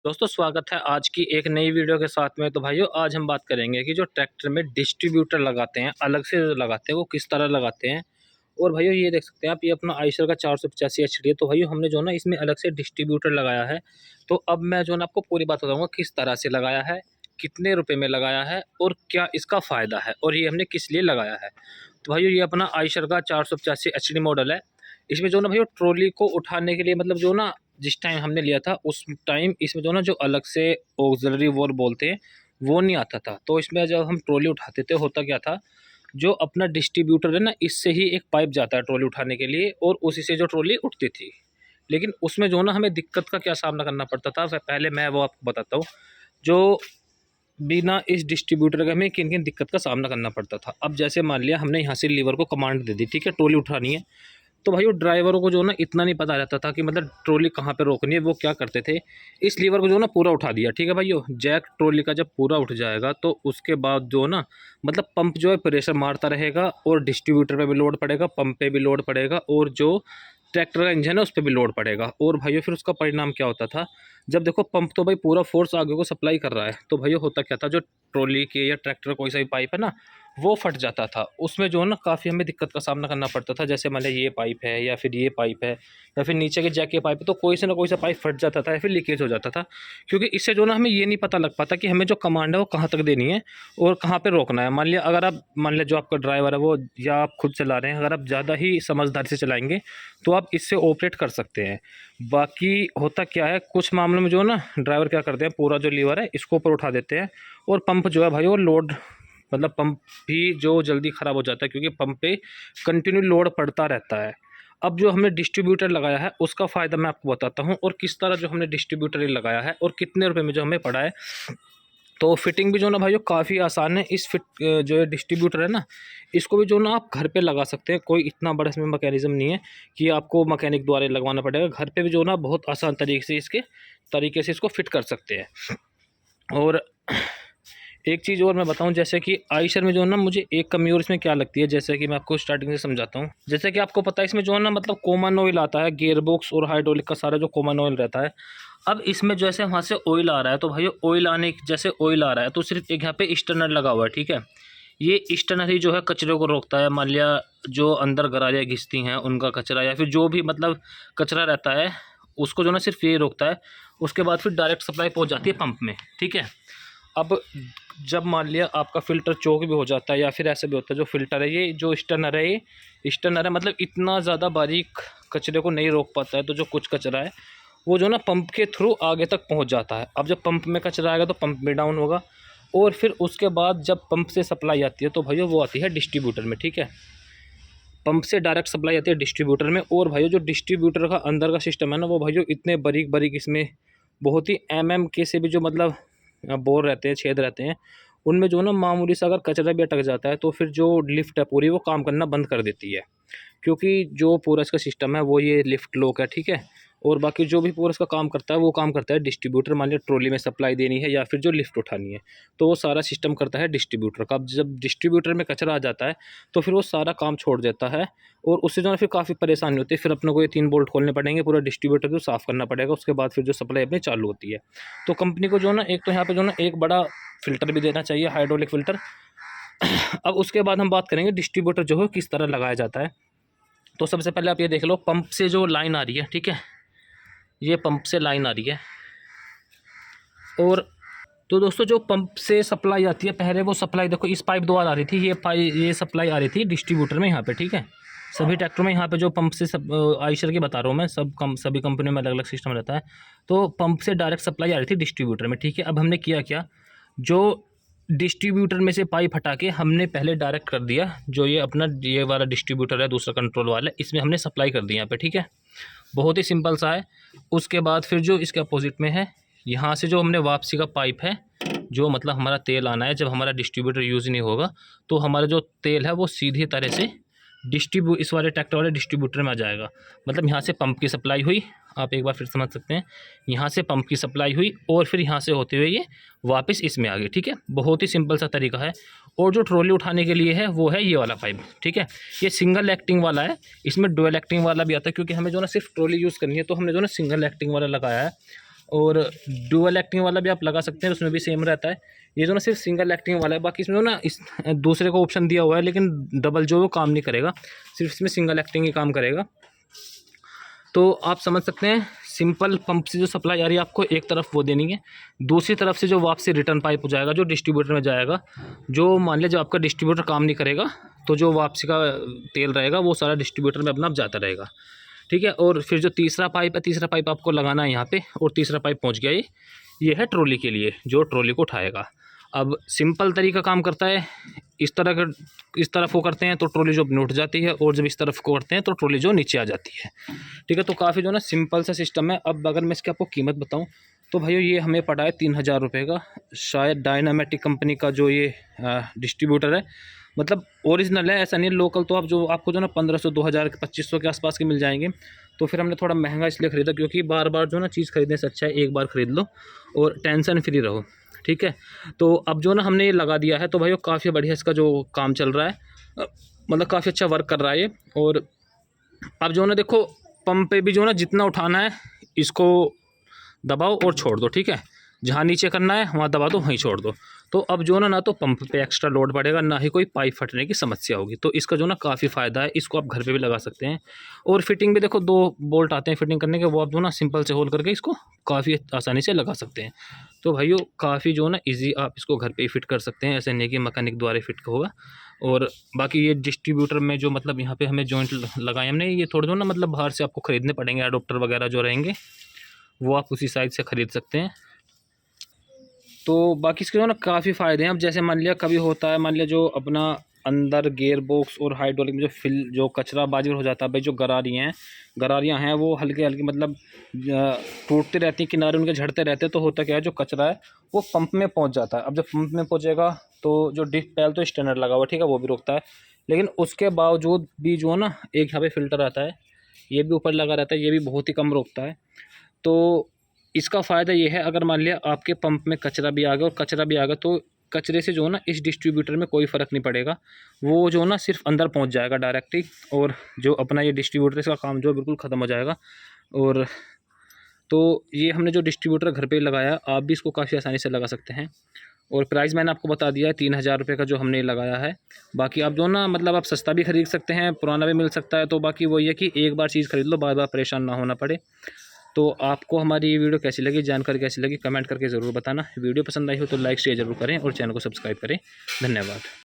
दोस्तों स्वागत है आज की एक नई वीडियो के साथ में। तो भाइयों आज हम बात करेंगे कि जो ट्रैक्टर में डिस्ट्रीब्यूटर लगाते हैं, अलग से जो लगाते हैं वो किस तरह लगाते हैं। और भाइयों ये देख सकते हैं आप, ये अपना आयशर का 485 एचडी है। तो भाइयों हमने जो ना इसमें अलग से डिस्ट्रीब्यूटर लगाया है। तो अब मैं जो ना आपको पूरी बात बताऊंगा किस तरह से लगाया है, कितने रुपए में लगाया है और क्या इसका फ़ायदा है और ये हमने किस लिए लगाया है। तो भाइयों ये अपना आयशर का 485 एचडी मॉडल है। इसमें जो ना भाइयों ट्रॉली को उठाने के लिए, मतलब जो ना जिस टाइम हमने लिया था उस टाइम इसमें जो ना जो अलग से ऑक्सिलरी वॉल बोलते हैं वो नहीं आता था। तो इसमें जब हम ट्रॉली उठाते थे होता क्या था, जो अपना डिस्ट्रीब्यूटर है ना इससे ही एक पाइप जाता है ट्रॉली उठाने के लिए और उसी से जो ट्रॉली उठती थी। लेकिन उसमें जो ना हमें दिक्कत का क्या सामना करना पड़ता था, पहले मैं वो आपको बताता हूँ। जो बिना इस डिस्ट्रीब्यूटर के हमें किन किन दिक्कत का सामना करना पड़ता था। अब जैसे मान लिया हमने यहाँ से लीवर को कमांड दे दी, ठीक है, ट्रॉली उठानी है। तो भाई वो ड्राइवरों को जो ना इतना नहीं पता रहता था कि मतलब ट्रॉली कहाँ पे रोकनी है। वो क्या करते थे, इस लीवर को जो ना पूरा उठा दिया, ठीक है भाइयों। जैक ट्रॉली का जब पूरा उठ जाएगा तो उसके बाद जो ना मतलब पंप जो है प्रेशर मारता रहेगा और डिस्ट्रीब्यूटर पे भी लोड पड़ेगा, पंप पे भी लोड पड़ेगा और जो ट्रैक्टर का इंजन है उस पर भी लोड पड़ेगा। और भाइयों फिर उसका परिणाम क्या होता था, जब देखो पंप तो भाई पूरा फोर्स आगे को सप्लाई कर रहा है, तो भाइयों होता क्या था, जो ट्रॉली के या ट्रैक्टर कोई सा भी पाइप है ना वो फट जाता था। उसमें जो है ना काफ़ी हमें दिक्कत का सामना करना पड़ता था। जैसे मान लिया ये पाइप है या फिर ये पाइप है या फिर नीचे के जैक के पाइप है, तो कोई से ना कोई सा पाइप फट जाता था या फिर लीकेज हो जाता था। क्योंकि इससे जो ना हमें ये नहीं पता लग पाता कि हमें जो कमांड है वो कहाँ तक देनी है और कहाँ पे रोकना है। मान लिया अगर आप, मान लिया जो आपका ड्राइवर है वो या आप खुद चला रहे हैं, अगर आप ज़्यादा ही समझदारी से चलाएंगे तो आप इससे ऑपरेट कर सकते हैं। बाकी होता क्या है, कुछ मामलों में जो ना ड्राइवर क्या करते हैं, पूरा जो लीवर है इसको ऊपर उठा देते हैं और पंप जो है भाई वो लोड, मतलब पंप भी जो जल्दी ख़राब हो जाता है क्योंकि पंप पे कंटिन्यू लोड पड़ता रहता है। अब जो हमने डिस्ट्रीब्यूटर लगाया है उसका फ़ायदा मैं आपको बताता हूँ और किस तरह जो हमने डिस्ट्रीब्यूटर लगाया है और कितने रुपए में जो हमें पड़ा है। तो फिटिंग भी जो ना भाई काफ़ी आसान है। इस फिट जो डिस्ट्रीब्यूटर है ना इसको भी जो ना आप घर पे लगा सकते हैं। कोई इतना बड़ा इसमें मैकेनिज़्म नहीं है कि आपको मैकेनिक द्वारा लगवाना पड़ेगा। घर पे भी जो ना बहुत आसान तरीके से इसको फिट कर सकते हैं। और एक चीज़ और मैं बताऊं, जैसे कि आयशर में जो है ना मुझे एक कमी और इसमें क्या लगती है, जैसे कि मैं आपको स्टार्टिंग से समझाता हूं। जैसे कि आपको पता है इसमें जो है ना मतलब कॉमन ऑयल आता है, गियर बॉक्स और हाइड्रोलिक का सारा जो कॉमन ऑयल रहता है। अब इसमें जैसे वहाँ से ऑयल आ रहा है तो भाई ऑयल आने जैसे ऑयल आ रहा है तो सिर्फ एक यहाँ पे स्टर्नर लगा हुआ है, ठीक है। ये स्टर्नर ही जो है कचरे को रोकता है। मान लिया जो अंदर गरारियाँ घिसती हैं उनका कचरा या फिर जो भी मतलब कचरा रहता है उसको जो ना सिर्फ ये रोकता है। उसके बाद फिर डायरेक्ट सप्लाई पहुँच जाती है पंप में, ठीक है। अब जब मान लिया आपका फ़िल्टर चोक भी हो जाता है या फिर ऐसा भी होता है, जो फ़िल्टर है ये जो स्टर्नर है मतलब इतना ज़्यादा बारीक कचरे को नहीं रोक पाता है। तो जो कुछ कचरा है वो जो ना पंप के थ्रू आगे तक पहुंच जाता है। अब जब पंप में कचरा आएगा तो पंप में डाउन होगा और फिर उसके बाद जब पंप से सप्लाई आती है तो भाइयों वो आती है डिस्ट्रीब्यूटर में, ठीक है। पंप से डायरेक्ट सप्लाई आती है डिस्ट्रीब्यूटर में। और भाइयों जो डिस्ट्रीब्यूटर का अंदर का सिस्टम है ना वो भाइयों इतने बारीक बारीक इसमें बहुत ही के से भी जो मतलब बोर रहते हैं, छेद रहते हैं, उनमें जो ना मामूली सा अगर कचरा भी अटक जाता है तो फिर जो लिफ्ट है पूरी वो काम करना बंद कर देती है। क्योंकि जो पूरा इसका सिस्टम है वो ये लिफ्ट लॉक है, ठीक है। और बाकी जो भी पूरा इसका काम करता है वो काम करता है डिस्ट्रीब्यूटर। मान लिया ट्रॉली में सप्लाई देनी है या फिर जो लिफ्ट उठानी है तो वो सारा सिस्टम करता है डिस्ट्रीब्यूटर का। अब जब डिस्ट्रीब्यूटर में कचरा आ जाता है तो फिर वो सारा काम छोड़ देता है और उससे जो है फिर काफ़ी परेशानी होती है। फिर अपने को ये 3 बोल्ट खोलने पड़ेंगे, पूरा डिस्ट्रीब्यूटर को साफ़ करना पड़ेगा, उसके बाद फिर जो सप्लाई अपनी चालू होती है। तो कंपनी को जो ना एक तो यहाँ पर जो ना एक बड़ा फ़िल्टर भी देना चाहिए, हाइड्रोलिक फ़िल्टर। अब उसके बाद हम बात करेंगे डिस्ट्रीब्यूटर जो है किस तरह लगाया जाता है। तो सबसे पहले आप ये देख लो, पंप से जो लाइन आ रही है, ठीक है, ये पंप से लाइन आ रही है। और तो दोस्तों जो पंप से सप्लाई आती है, पहले वो सप्लाई देखो इस पाइप द्वारा आ रही थी, ये सप्लाई आ रही थी डिस्ट्रीब्यूटर में यहाँ पे, ठीक है। सभी ट्रैक्टर में यहाँ पे जो पंप से आयशर की बता रहा हूँ मैं, सभी कंपनियों में अलग अलग सिस्टम रहता है। तो पंप से डायरेक्ट सप्लाई आ रही थी डिस्ट्रीब्यूटर में, ठीक है। अब हमने किया क्या, जो डिस्ट्रीब्यूटर में से पाइप हटा के हमने पहले डायरेक्ट कर दिया, जो ये अपना ये वाला डिस्ट्रीब्यूटर है दूसरा कंट्रोल वाला, इसमें हमने सप्लाई कर दी यहाँ पे, ठीक है। बहुत ही सिंपल सा है। उसके बाद फिर जो इसके अपोजिट में है, यहाँ से जो हमने वापसी का पाइप है, जो मतलब हमारा तेल आना है, जब हमारा डिस्ट्रीब्यूटर यूज़ नहीं होगा तो हमारा जो तेल है वो सीधी तरह से इस वाले ट्रैक्टर वाले डिस्ट्रीब्यूटर में आ जाएगा। मतलब यहाँ से पंप की सप्लाई हुई, आप एक बार फिर समझ सकते हैं, यहाँ से पंप की सप्लाई हुई और फिर यहाँ से होते हुए ये वापस इसमें आ गई, ठीक है। बहुत ही सिंपल सा तरीका है। और जो ट्रॉली उठाने के लिए है वो है ये वाला पाइप, ठीक है। ये सिंगल एक्टिंग वाला है, इसमें डुअल एक्टिंग वाला भी आता है क्योंकि हमें जो ना सिर्फ ट्रॉली यूज़ करनी है तो हमने जो ना सिंगल एक्टिंग वाला लगाया है। और डुअल एक्टिंग वाला भी आप लगा सकते हैं, उसमें भी सेम रहता है। ये जो ना सिर्फ सिंगल एक्टिंग वाला है, बाकी इसमें ना इस दूसरे का ऑप्शन दिया हुआ है, लेकिन डबल जो वो काम नहीं करेगा, सिर्फ इसमें सिंगल एक्टिंग ही काम करेगा। तो आप समझ सकते हैं सिंपल पंप से जो सप्लाई आ रही है आपको एक तरफ वो देनी है, दूसरी तरफ से जो वापसी रिटर्न पाइप हो जाएगा जो डिस्ट्रीब्यूटर में जाएगा। जो मान लिया जब आपका डिस्ट्रीब्यूटर काम नहीं करेगा तो जो वापसी का तेल रहेगा वो सारा डिस्ट्रीब्यूटर में अपना जाता रहेगा, ठीक है। और फिर जो तीसरा पाइप है, तीसरा पाइप आपको लगाना है यहाँ पे, और तीसरा पाइप पहुँच गया ये है ट्रॉली के लिए, जो ट्रॉली को उठाएगा। अब सिंपल तरीका काम करता है, इस तरफ को करते हैं तो ट्रॉली जो उठ जाती है, और जब इस तरफ को करते हैं तो ट्रॉली जो नीचे आ जाती है, ठीक है। तो काफ़ी जो ना सिंपल सा सिस्टम है। अब अगर मैं इसकी आपको कीमत बताऊं तो भाइयों ये हमें पड़ा है 3000 रुपये का। शायद डायनामेटिक कंपनी का जो ये डिस्ट्रीब्यूटर है, मतलब ओरिजिनल है, ऐसा नहीं लोकल। तो आप जो आपको जो ना 1500 2000 2500 के आसपास के मिल जाएंगे। तो फिर हमने थोड़ा महंगा इसलिए ख़रीदा क्योंकि बार बार जो ना चीज़ ख़रीदने से अच्छा है एक बार ख़रीद लो और टेंशन फ्री रहो, ठीक है। तो अब जो ना हमने ये लगा दिया है तो भाइयों काफ़ी बढ़िया इसका जो काम चल रहा है, मतलब काफ़ी अच्छा वर्क कर रहा है ये। और अब जो ना देखो पंप पे भी जो ना जितना उठाना है इसको दबाओ और छोड़ दो, ठीक है। जहाँ नीचे करना है वहाँ दबा दो, वहीं छोड़ दो। तो अब जो ना तो पंप पे एक्स्ट्रा लोड पड़ेगा, ना ही कोई पाइप फटने की समस्या होगी। तो इसका जो ना काफ़ी फ़ायदा है, इसको आप घर पे भी लगा सकते हैं। और फिटिंग भी देखो 2 बोल्ट आते हैं फिटिंग करने के, वो आप जो ना सिंपल से होल करके इसको काफ़ी आसानी से लगा सकते हैं। तो भाइयों काफ़ी जो ना ईजी आप इसको घर पे ही फिट कर सकते हैं, ऐसे नहीं कि मैकेनिक द्वारा फिट होगा। और बाकी ये डिस्ट्रीब्यूटर में जो मतलब यहाँ पे हमें जॉइंट लगाए हमने, ये थोड़े जो ना मतलब बाहर से आपको ख़रीदने पड़ेंगे, एडोप्टर वगैरह जो रहेंगे वो आप उसी साइज से ख़रीद सकते हैं। तो बाकी इसके जो ना काफ़ी फ़ायदे हैं। अब जैसे मान लिया कभी होता है, मान लिया जो अपना अंदर गेयर बॉक्स और हाइड्रोलिक में जो कचरा बाजी हो जाता है, भाई जो गरारियाँ हैं वो हल्के हल्के मतलब टूटती रहती हैं, किनारे उनके झड़ते रहते हैं। तो होता क्या है, जो कचरा है वो पंप में पहुंच जाता है। अब जब पंप में पहुंचेगा तो जो डिप पहले तो स्टैंडर्ड लगा हुआ, ठीक है, वो भी रोकता है, लेकिन उसके बावजूद भी जो है ना एक यहाँ पे फ़िल्टर आता है, ये भी ऊपर लगा रहता है, ये भी बहुत ही कम रोकता है। तो इसका फ़ायदा ये है, अगर मान लिया आपके पंप में कचरा भी आ गया और कचरा भी आ गया तो कचरे से जो है ना इस डिस्ट्रीब्यूटर में कोई फ़र्क नहीं पड़ेगा, वो जो ना सिर्फ अंदर पहुंच जाएगा डायरेक्ट ही, और जो अपना ये डिस्ट्रीब्यूटर इसका काम जो बिल्कुल ख़त्म हो जाएगा। और तो ये हमने जो डिस्ट्रीब्यूटर घर पे लगाया, आप भी इसको काफ़ी आसानी से लगा सकते हैं। और प्राइस मैंने आपको बता दिया है 3000 रुपये का जो हमने लगाया है। बाकी आप जो ना मतलब आप सस्ता भी ख़रीद सकते हैं, पुराना भी मिल सकता है। तो बाकी वही है कि एक बार चीज़ ख़रीद लो, बार बार परेशान ना होना पड़े। तो आपको हमारी ये वीडियो कैसी लगी, जानकारी कैसी लगी, कमेंट करके ज़रूर बताना। वीडियो पसंद आई हो तो लाइक शेयर ज़रूर करें और चैनल को सब्सक्राइब करें। धन्यवाद।